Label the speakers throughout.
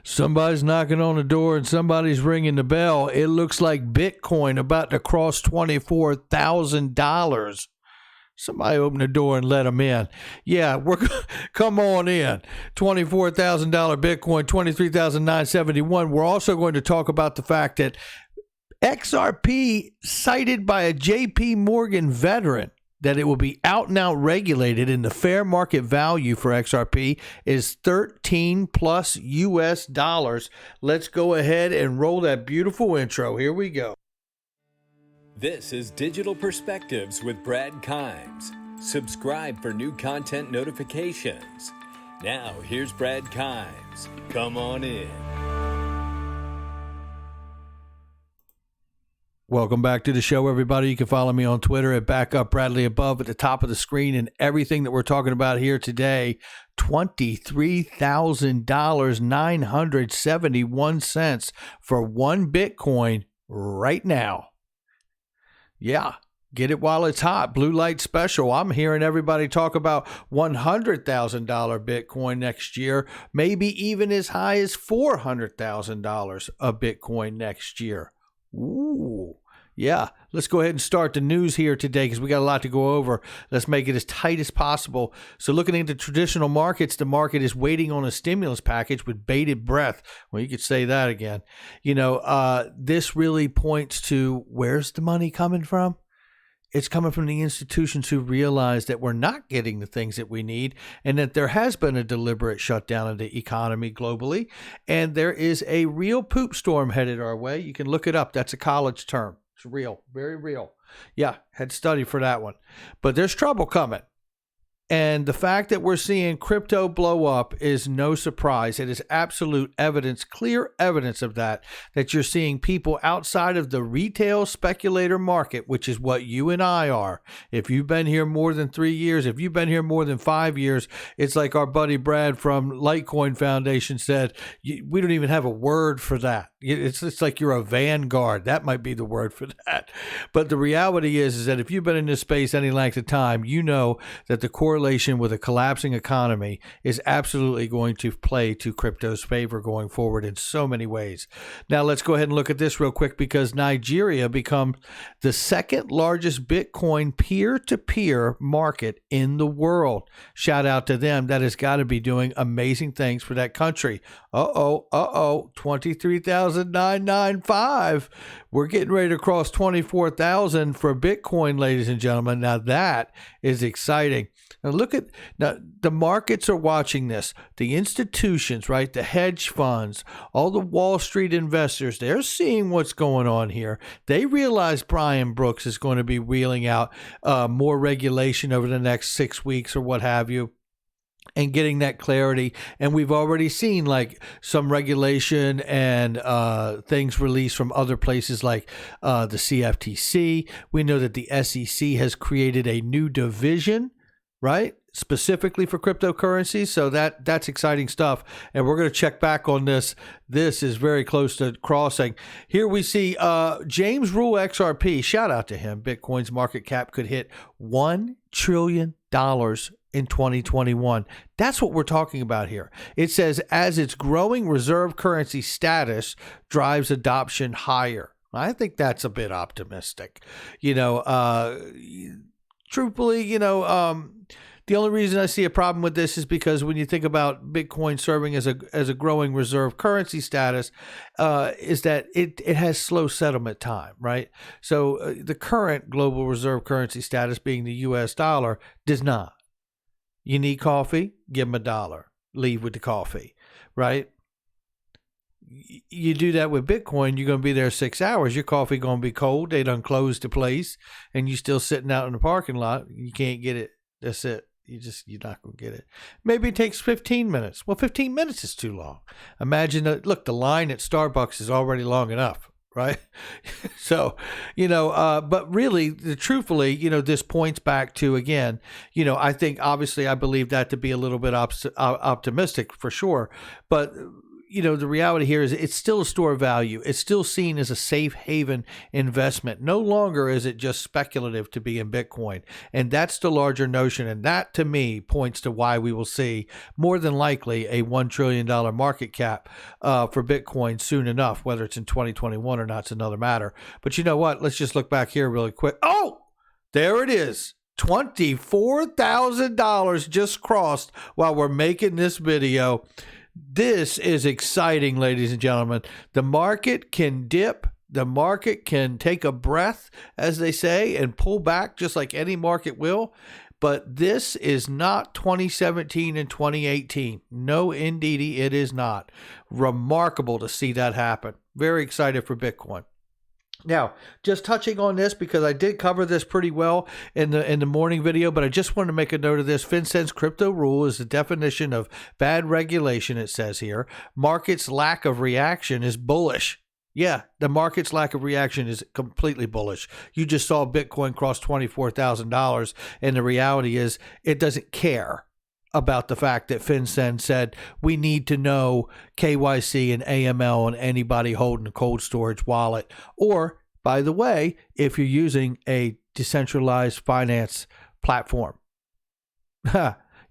Speaker 1: Somebody's knocking on the door and somebody's ringing the bell. It looks like Bitcoin about to cross $24,000. Somebody open the door and let them in. Yeah, come on in. $24,000 Bitcoin, 23,971. We're also going to talk about the fact that XRP, cited by a JPMorgan veteran, that it will be out and out regulated, and the fair market value for XRP is 13 plus US dollars. Let's go ahead and roll that beautiful intro. Here we go.
Speaker 2: This is Digital Perspectives with Brad Kimes. Subscribe for new content notifications. Now, here's Brad Kimes. Come on in.
Speaker 1: Welcome back to the show, everybody. You can follow me on Twitter at @BackupBradleyAbove at the top of the screen. And everything that we're talking about here today, $23,000, 971 cents for one Bitcoin right now. Yeah, get it while it's hot. Blue light special. I'm hearing everybody talk about $100,000 Bitcoin next year, maybe even as high as $400,000 a Bitcoin next year. Ooh. Yeah, let's go ahead and start the news here today because we got a lot to go over. Let's make it as tight as possible. So looking into traditional markets, the market is waiting on a stimulus package with bated breath. Well, you could say that again. This really points to where's the money coming from? It's coming from the institutions who realize that we're not getting the things that we need and that there has been a deliberate shutdown of the economy globally. And there is a real poop storm headed our way. You can look it up. That's a college term. It's real, very real. Yeah, had studied for that one. But there's trouble coming. And the fact that we're seeing crypto blow up is no surprise. It is absolute evidence, clear evidence of that you're seeing people outside of the retail speculator market, which is what you and I are. If you've been here more than 3 years, if you've been here more than 5 years, it's like our buddy Brad from Litecoin Foundation said, we don't even have a word for that. It's like you're a vanguard. That might be the word for that. But the reality is that if you've been in this space any length of time, you know that the correlation with a collapsing economy is absolutely going to play to crypto's favor going forward in so many ways. Now, let's go ahead and look at this real quick because Nigeria becomes the second largest Bitcoin peer-to-peer market in the world. Shout out to them. That has got to be doing amazing things for that country. 23,995. We're getting ready to cross 24,000 for Bitcoin, ladies and gentlemen. Now that is exciting. Now the markets are watching this. The institutions, right? The hedge funds, all the Wall Street investors, they're seeing what's going on here. They realize Brian Brooks is going to be wheeling out more regulation over the next 6 weeks or what have you, and getting that clarity. And we've already seen like some regulation and things released from other places like the CFTC. We know that the SEC has created a new division, right, specifically for cryptocurrencies. So that's exciting stuff. And we're going to check back on this. This is very close to crossing. Here we see James Rule XRP. Shout out to him. Bitcoin's market cap could hit $1 trillion in 2021. That's what we're talking about here. It says as its growing reserve currency status drives adoption higher. I think that's a bit optimistic. Truthfully, the only reason I see a problem with this is because when you think about Bitcoin serving as a growing reserve currency status, is that it has slow settlement time, right? So the current global reserve currency status being the US dollar does not. You need coffee? Give them $1. Leave with the coffee, right? You do that with Bitcoin, you're going to be there 6 hours. Your coffee going to be cold. They done closed the place, and you still sitting out in the parking lot. You can't get it. That's it. You're not going to get it. Maybe it takes 15 minutes. Well, 15 minutes is too long. Imagine the line at Starbucks is already long enough, right? So, but really, truthfully, this points back to, again, I think obviously I believe that to be a little bit optimistic for sure. But, the reality here is it's still a store of value. It's still seen as a safe haven investment. No longer is it just speculative to be in Bitcoin. And that's the larger notion. And that, to me, points to why we will see more than likely a $1 trillion market cap for Bitcoin soon enough. Whether it's in 2021 or not, it's another matter. But you know what? Let's just look back here really quick. Oh, there it is. $24,000 just crossed while we're making this video. This is exciting, ladies and gentlemen. The market can dip. The market can take a breath, as they say, and pull back just like any market will. But this is not 2017 and 2018. No, indeedy, it is not. Remarkable to see that happen. Very excited for Bitcoin. Now, just touching on this because I did cover this pretty well in the morning video, but I just want to make a note of this. FinCEN's crypto rule is the definition of bad regulation, it says here. Market's lack of reaction is bullish. Yeah, the market's lack of reaction is completely bullish. You just saw Bitcoin cross $24,000, and the reality is it doesn't care about the fact that FinCEN said we need to know KYC and AML on anybody holding a cold storage wallet. Or, by the way, if you're using a decentralized finance platform.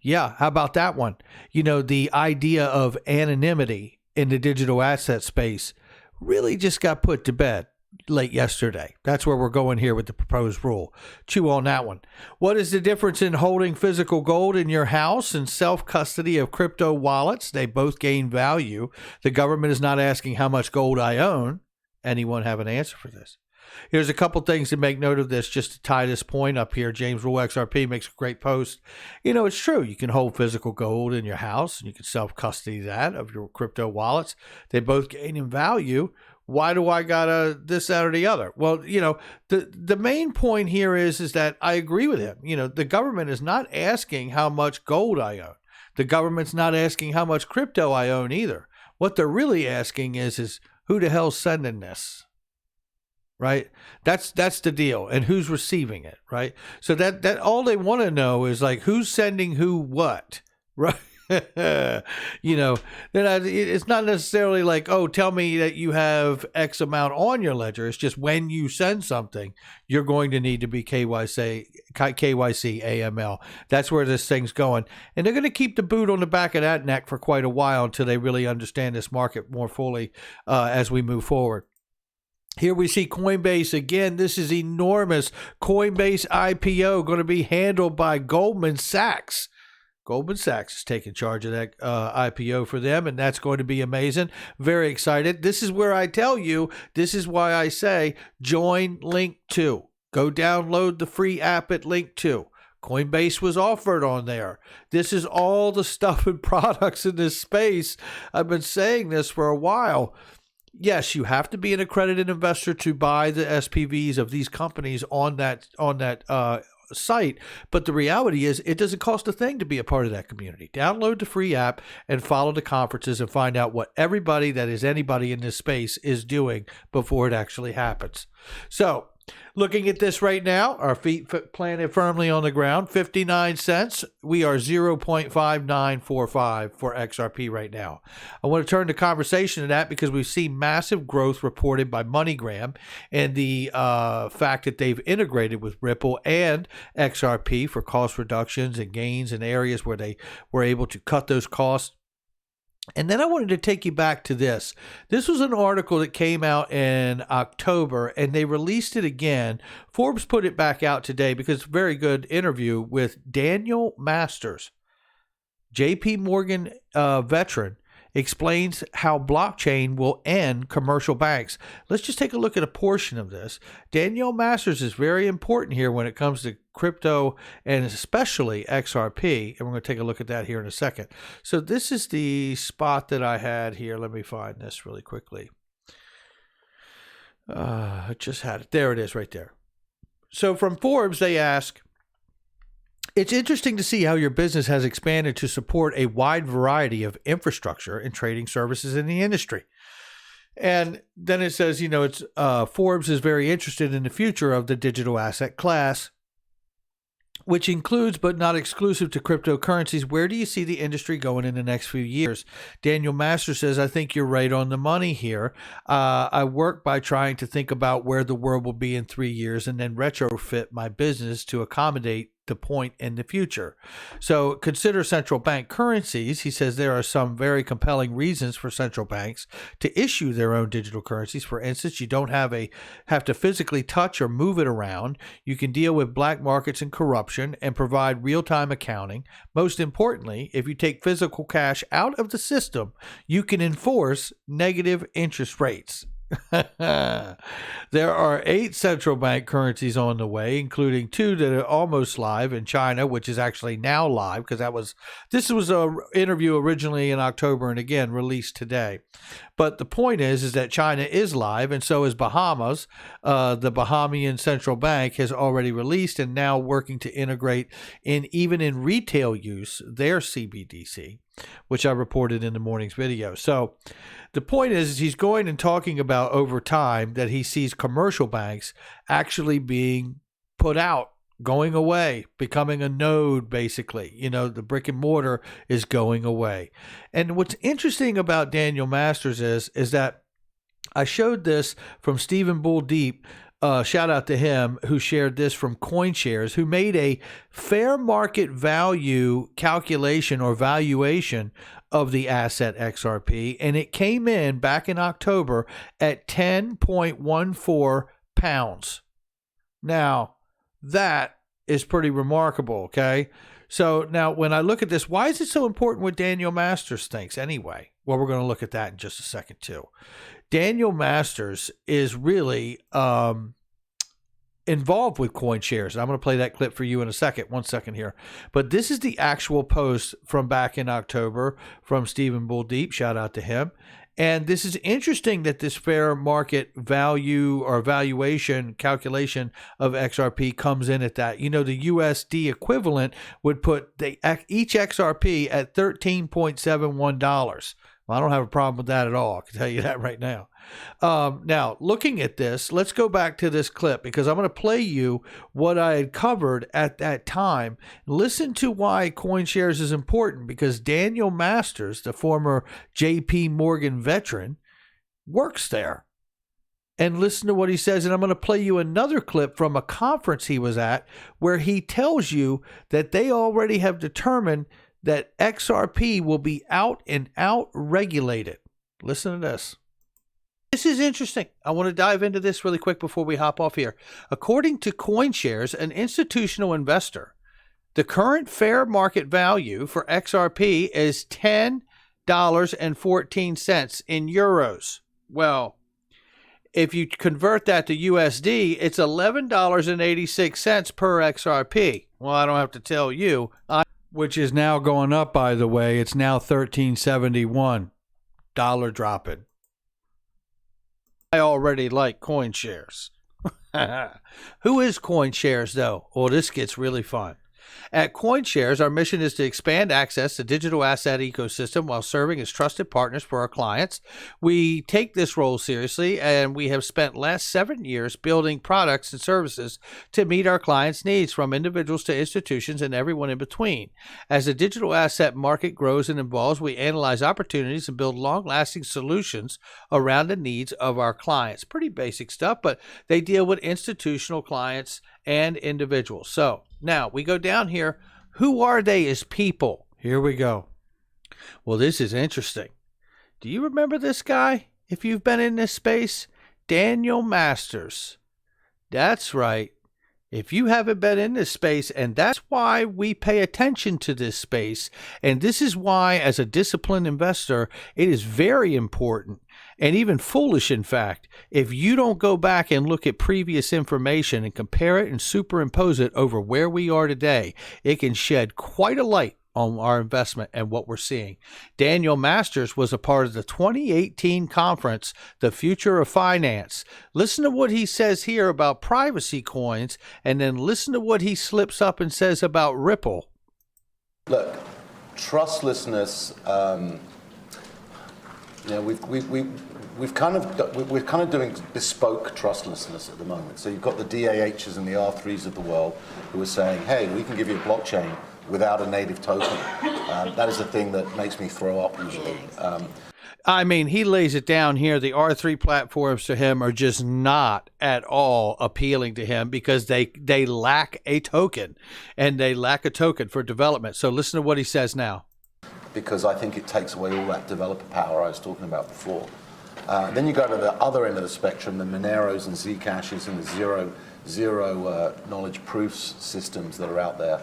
Speaker 1: Yeah, how about that one? The idea of anonymity in the digital asset space really just got put to bed late yesterday. That's where we're going here with the proposed rule. Chew on that one. What is the difference in holding physical gold in your house and self-custody of crypto wallets? They both gain value. The government is not asking how much gold I own. Anyone have an answer for this? Here's a couple things to make note of this just to tie this point up here. James Rule XRP makes a great post. It's true. You can hold physical gold in your house and you can self-custody that of your crypto wallets. They both gain in value. Why do I gotta this, that, or the other? Well, the main point here is that I agree with him. The government is not asking how much gold I own. The government's not asking how much crypto I own either. What they're really asking is who the hell's sending this? Right? That's the deal. And who's receiving it, right? So that all they want to know is like who's sending who what, right? It's not necessarily like, oh, tell me that you have X amount on your ledger. It's just when you send something, you're going to need to be KYC, AML. That's where this thing's going. And they're going to keep the boot on the back of that neck for quite a while until they really understand this market more fully as we move forward. Here we see Coinbase again. This is enormous. Coinbase IPO going to be handled by Goldman Sachs. Goldman Sachs is taking charge of that IPO for them, and that's going to be amazing. Very excited. This is where I tell you, this is why I say join Link 2. Go download the free app at Link 2. Coinbase was offered on there. This is all the stuff and products in this space. I've been saying this for a while. Yes, you have to be an accredited investor to buy the SPVs of these companies on that site, but the reality is it doesn't cost a thing to be a part of that community. Download the free app and follow the conferences and find out what everybody that is anybody in this space is doing before it actually happens. So looking at this right now, our feet planted firmly on the ground, 59 cents. We are 0.5945 for XRP right now. I want to turn the conversation to that because we've seen massive growth reported by MoneyGram and the fact that they've integrated with Ripple and XRP for cost reductions and gains in areas where they were able to cut those costs. And then I wanted to take you back to this. This was an article that came out in October, and they released it again. Forbes put it back out today because it's a very good interview with Daniel Masters, JPMorgan veteran, explains how blockchain will end commercial banks. Let's just take a look at a portion of this. Daniel Masters is very important here when it comes to crypto and especially XRP, and we're going to take a look at that here in a second. So this is the spot that I had here. Let me find this really quickly. I just had it. There it is right there. So from Forbes, they ask, it's interesting to see how your business has expanded to support a wide variety of infrastructure and trading services in the industry. And then it says, it's Forbes is very interested in the future of the digital asset class, which includes but not exclusive to cryptocurrencies. Where do you see the industry going in the next few years? Daniel Masters says, I think you're right on the money here. I work by trying to think about where the world will be in 3 years and then retrofit my business to accommodate the point in the future. So consider central bank currencies. He says there are some very compelling reasons for central banks to issue their own digital currencies. For instance, you don't have to physically touch or move it around. You can deal with black markets and corruption and provide real-time accounting. Most importantly, if you take physical cash out of the system, you can enforce negative interest rates. There are 8 central bank currencies on the way, including 2 that are almost live in China, which is actually now live because this was an interview originally in October and again released today. But the point is that China is live, and so is Bahamas. The Bahamian central bank has already released and now working to integrate even in retail use their CBDC, which I reported in the morning's video. So the point is he's going and talking about over time that he sees commercial banks actually being put out, going away, becoming a node, basically. The brick and mortar is going away. And what's interesting about Daniel Masters is that I showed this from Stephen Bull Deep. Shout out to him, who shared this from CoinShares, who made a fair market value calculation or valuation of the asset XRP, and it came in back in October at 10.14 pounds. Now, that is pretty remarkable, okay? So now when I look at this, why is it so important what Daniel Masters thinks anyway? Well, we're going to look at that in just a second too. Daniel Masters is really involved with CoinShares. I'm going to play that clip for you in a second. 1 second here. But this is the actual post from back in October from Stephen Bull Deep. Shout out to him. And this is interesting that this fair market value or valuation calculation of XRP comes in at that. The USD equivalent would put each XRP at $13.71. Well, I don't have a problem with that at all. I can tell you that right now. Now, looking at this, let's go back to this clip because I'm going to play you what I had covered at that time. Listen to why CoinShares is important, because Daniel Masters, the former JPMorgan veteran, works there. And listen to what he says. And I'm going to play you another clip from a conference he was at where he tells you that they already have determined that XRP will be out and out regulated. Listen to this. This is interesting. I want to dive into this really quick before we hop off here. According to CoinShares, an institutional investor, the current fair market value for XRP is $10.14 in euros. Well, if you convert that to USD, it's $11.86 per XRP. Well, I don't have to tell you, which is now going up, by the way. It's now $13.71. Dollar dropping. I already like CoinShares. Who is CoinShares, though? Well, this gets really fun. At CoinShares, our mission is to expand access to digital asset ecosystem while serving as trusted partners for our clients. We take this role seriously, and we have spent last 7 years building products and services to meet our clients' needs, from individuals to institutions and everyone in between. As the digital asset market grows and evolves, we analyze opportunities and build long-lasting solutions around the needs of our clients. Pretty basic stuff, but they deal with institutional clients and individuals. So now we go down here. Who are they as people? Here we go. Well, this is interesting. Do you remember this guy? If you've been in this space, Daniel Masters. That's right. If you haven't been in this space, and that's why we pay attention to this space, and this is why, as a disciplined investor, it is very important, and even foolish, in fact, if you don't go back and look at previous information and compare it and superimpose it over where we are today, it can shed quite a light on our investment and what we're seeing. Daniel Masters was a part of the 2018 conference, The Future of Finance. Listen to what he says here about privacy coins, and then listen to what he slips up and says about Ripple.
Speaker 3: Look, trustlessness, we're kind of doing bespoke trustlessness at the moment. So you've got the DAHs and the R3s of the world who are saying, hey, we can give you a blockchain without a native token. That is the thing that makes me throw up usually.
Speaker 1: I mean, he lays it down here. The R3 platforms to him are just not at all appealing to him because they lack a token, and they lack a token for development. So listen to what he says now.
Speaker 3: Because I think it takes away all that developer power I was talking about before. Then you go to the other end of the spectrum, the Moneros and Zcashes and the zero knowledge proofs systems that are out there.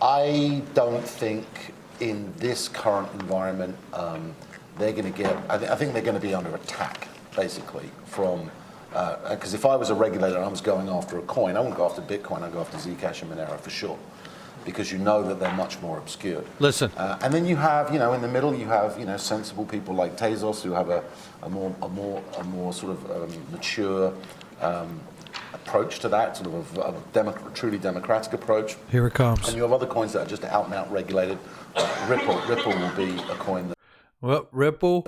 Speaker 3: I don't think in this current environment they're going to get, I think they're going to be under attack, basically, from, because if I was a regulator and I was going after a coin, I wouldn't go after Bitcoin, I'd go after Zcash and Monero for sure. Because you know that they're much more obscured.
Speaker 1: Listen.
Speaker 3: And then you have, in the middle, you have, sensible people like Tezos who have a more sort of mature approach to that, sort of a truly democratic approach.
Speaker 1: Here it comes.
Speaker 3: And you have other coins that are just out and out regulated. Ripple will be a coin that.
Speaker 1: Well, Ripple.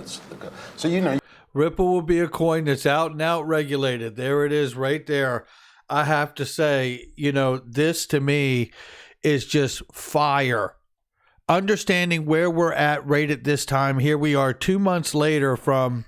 Speaker 3: So
Speaker 1: Ripple will be a coin that's out and out regulated. There it is, right there. I have to say, this to me is just fire. Understanding where we're at right at this time. Here we are 2 months later from,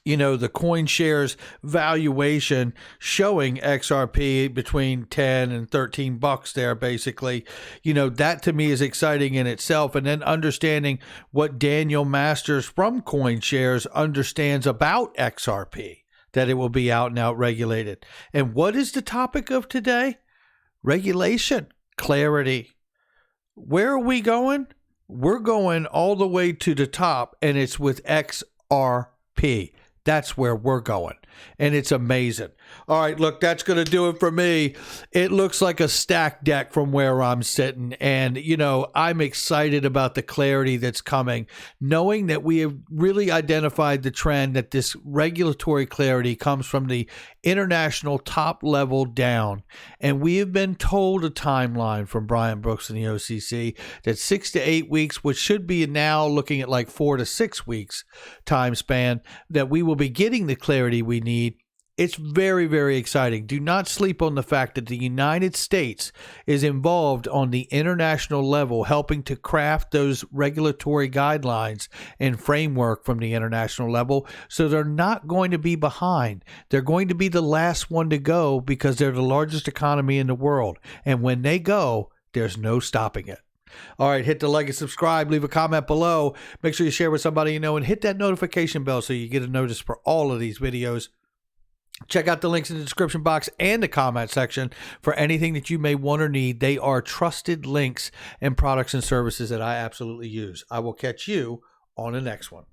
Speaker 1: the coin shares valuation showing XRP between 10 and 13 bucks there, basically. That to me is exciting in itself. And then understanding what Daniel Masters from CoinShares understands about XRP, that it will be out and out regulated. And what is the topic of today? Regulation. Clarity. Where are we going? We're going all the way to the top, and it's with XRP. That's where we're going, and it's amazing. All right, look, that's going to do it for me. It looks like a stacked deck from where I'm sitting, and, I'm excited about the clarity that's coming, knowing that we have really identified the trend that this regulatory clarity comes from the international top level down, and we have been told a timeline from Brian Brooks and the OCC that 6 to 8 weeks, which should be now looking at like 4 to 6 weeks time span, that we will be getting the clarity we need. It's very, very exciting. Do not sleep on the fact that the United States is involved on the international level, helping to craft those regulatory guidelines and framework from the international level. So they're not going to be behind. They're going to be the last one to go because they're the largest economy in the world. And when they go, there's no stopping it. All right, hit the like and subscribe. Leave a comment below. Make sure you share with somebody you know and hit that notification bell so you get a notice for all of these videos. Check out the links in the description box and the comment section for anything that you may want or need. They are trusted links and products and services that I absolutely use. I will catch you on the next one.